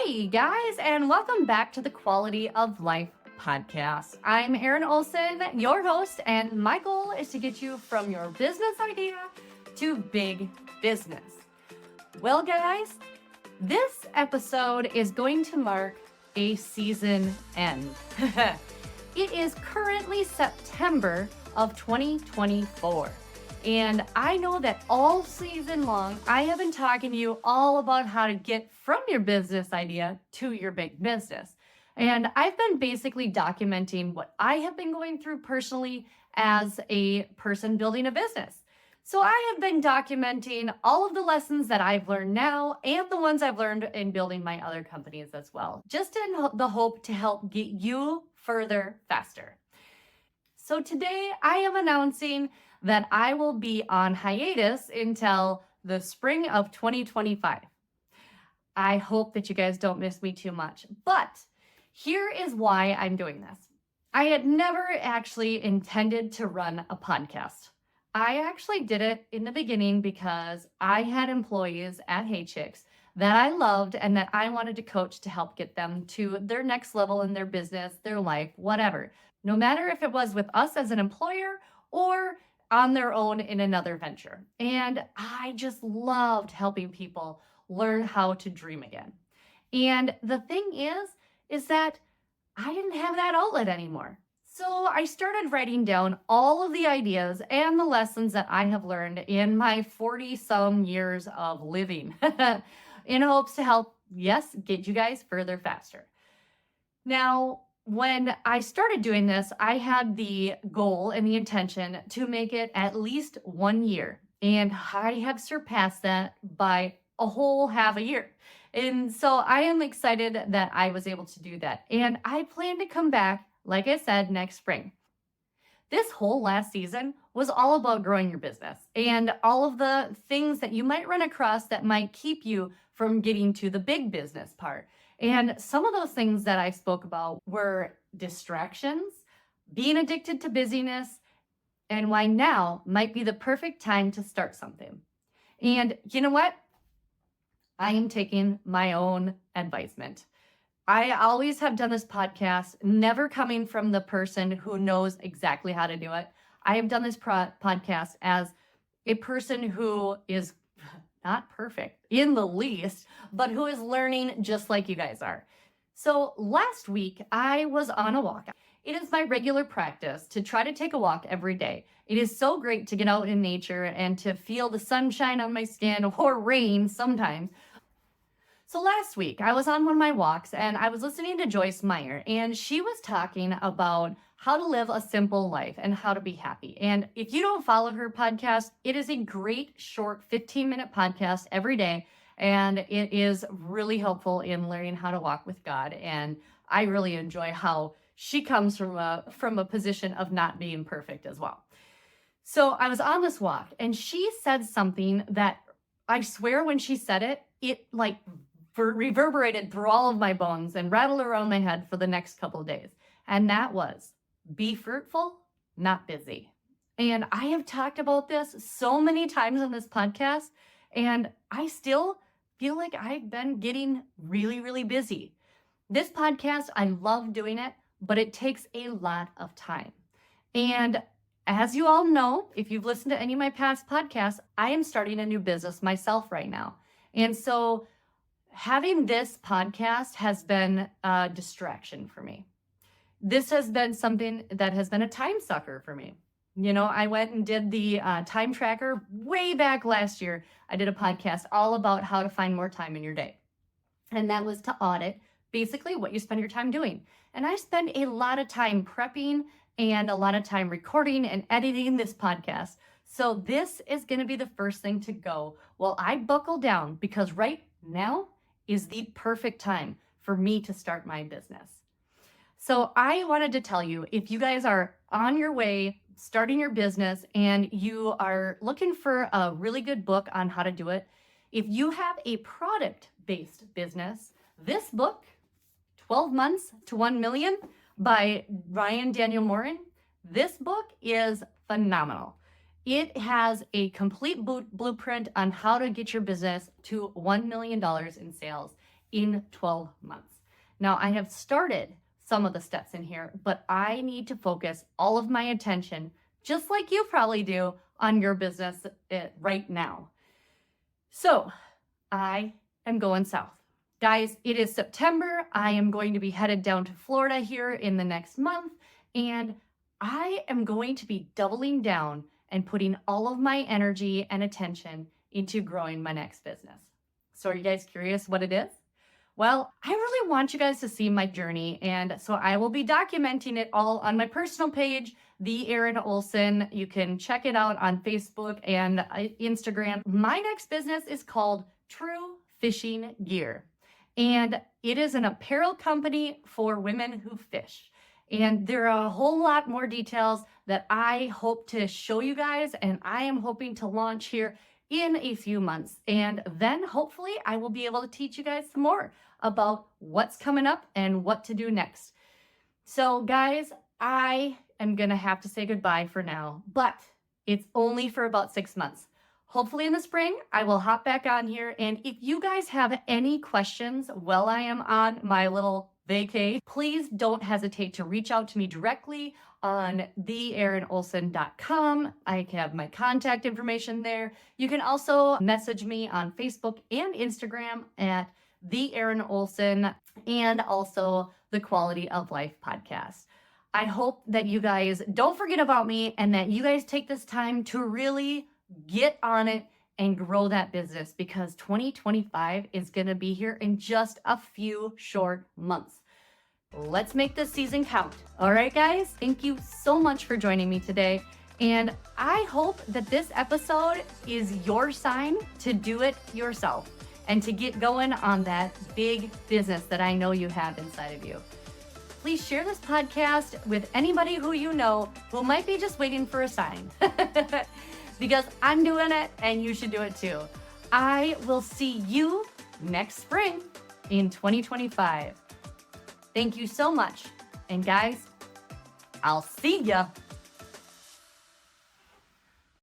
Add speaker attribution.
Speaker 1: Hey guys, and welcome back to the Quality of Life podcast. I'm Erin Olson, your host, and my goal is to get you from your business idea to big business. Well, guys, this episode is going to mark a season end. It is currently September of 2024. And I know that all season long, I have been talking to you all about how to get from your business idea to your big business. And I've been basically documenting what I have been going through personally as a person building a business. So I have been documenting all of the lessons that I've learned now and the ones I've learned in building my other companies as well, just in the hope to help get you further faster. So today I am announcing that I will be on hiatus until the spring of 2025. I hope that you guys don't miss me too much, but here is why I'm doing this. I had never actually intended to run a podcast. I actually did it in the beginning because I had employees at Hey Chicks that I loved and that I wanted to coach to help get them to their next level in their business, their life, whatever. No matter if it was with us as an employer or on their own in another venture. And I just loved helping people learn how to dream again. And the thing is that I didn't have that outlet anymore. So I started writing down all of the ideas and the lessons that I have learned in my 40-some years of living in hopes to help, yes, get you guys further faster. Now, when I started doing this, I had the goal and the intention to make it at least 1 year. And I have surpassed that by a whole half a year. And so I am excited that I was able to do that. And I plan to come back, like I said, next spring. This whole last season was all about growing your business and all of the things that you might run across that might keep you from getting to the big business part. And some of those things that I spoke about were distractions, being addicted to busyness, and why now might be the perfect time to start something. And you know what? I am taking my own advisement. I always have done this podcast, never coming from the person who knows exactly how to do it. I have done this podcast as a person who is not perfect in the least, but who is learning just like you guys are. So last week, I was on a walk. It is my regular practice to try to take a walk every day. It is so great to get out in nature and to feel the sunshine on my skin or rain sometimes. So last week, I was on one of my walks and I was listening to Joyce Meyer, and she was talking about how to live a simple life and how to be happy. And if you don't follow her podcast, it is a great short 15-minute podcast every day. And it is really helpful in learning how to walk with God. And I really enjoy how she comes from a position of not being perfect as well. So I was on this walk and she said something that I swear when she said it, it like reverberated through all of my bones and rattled around my head for the next couple of days. And that was, be fruitful, not busy. And I have talked about this so many times on this podcast, and I still feel like I've been getting really, really busy. This podcast, I love doing it, but it takes a lot of time. And as you all know, if you've listened to any of my past podcasts, I am starting a new business myself right now. And so having this podcast has been a distraction for me. This has been something that has been a time sucker for me. You know, I went and did the time tracker way back last year. I did a podcast all about how to find more time in your day. And that was to audit basically what you spend your time doing. And I spend a lot of time prepping and a lot of time recording and editing this podcast. So this is going to be the first thing to go while I buckle down, because right now is the perfect time for me to start my business. So I wanted to tell you, if you guys are on your way starting your business and you are looking for a really good book on how to do it, if you have a product-based business, this book, 12 Months to 1 Million by Ryan Daniel Moran, this book is phenomenal. It has a complete blueprint on how to get your business to $1 million in sales in 12 months. Now, I have started some of the steps in here, but I need to focus all of my attention, just like you probably do, on your business right now. So I am going south. Guys, it is September. I am going to be headed down to Florida here in the next month, and I am going to be doubling down and putting all of my energy and attention into growing my next business. So are you guys curious what it is? Well, I really want you guys to see my journey, and so I will be documenting it all on my personal page, The Erin Olson. You can check it out on Facebook and Instagram. My next business is called True Fishing Gear, and it is an apparel company for women who fish. And there are a whole lot more details that I hope to show you guys, and I am hoping to launch here in a few months. And then hopefully I will be able to teach you guys some more about what's coming up and what to do next. So guys, I am going to have to say goodbye for now, but it's only for about 6 months. Hopefully in the spring, I will hop back on here. And if you guys have any questions while I am on my little vacay, please don't hesitate to reach out to me directly on theerinolson.com. I have my contact information there. You can also message me on Facebook and Instagram at The Erin Olson, and also the Quality of Life podcast. I hope that you guys don't forget about me and that you guys take this time to really get on it and grow that business, because 2025 is going to be here in just a few short months. Let's make this season count. All right, guys, thank you so much for joining me today. And I hope that this episode is your sign to do it yourself and to get going on that big business that I know you have inside of you. Please share this podcast with anybody who you know who might be just waiting for a sign. Because I'm doing it and you should do it too. I will see you next spring in 2025. Thank you so much. And guys, I'll see ya.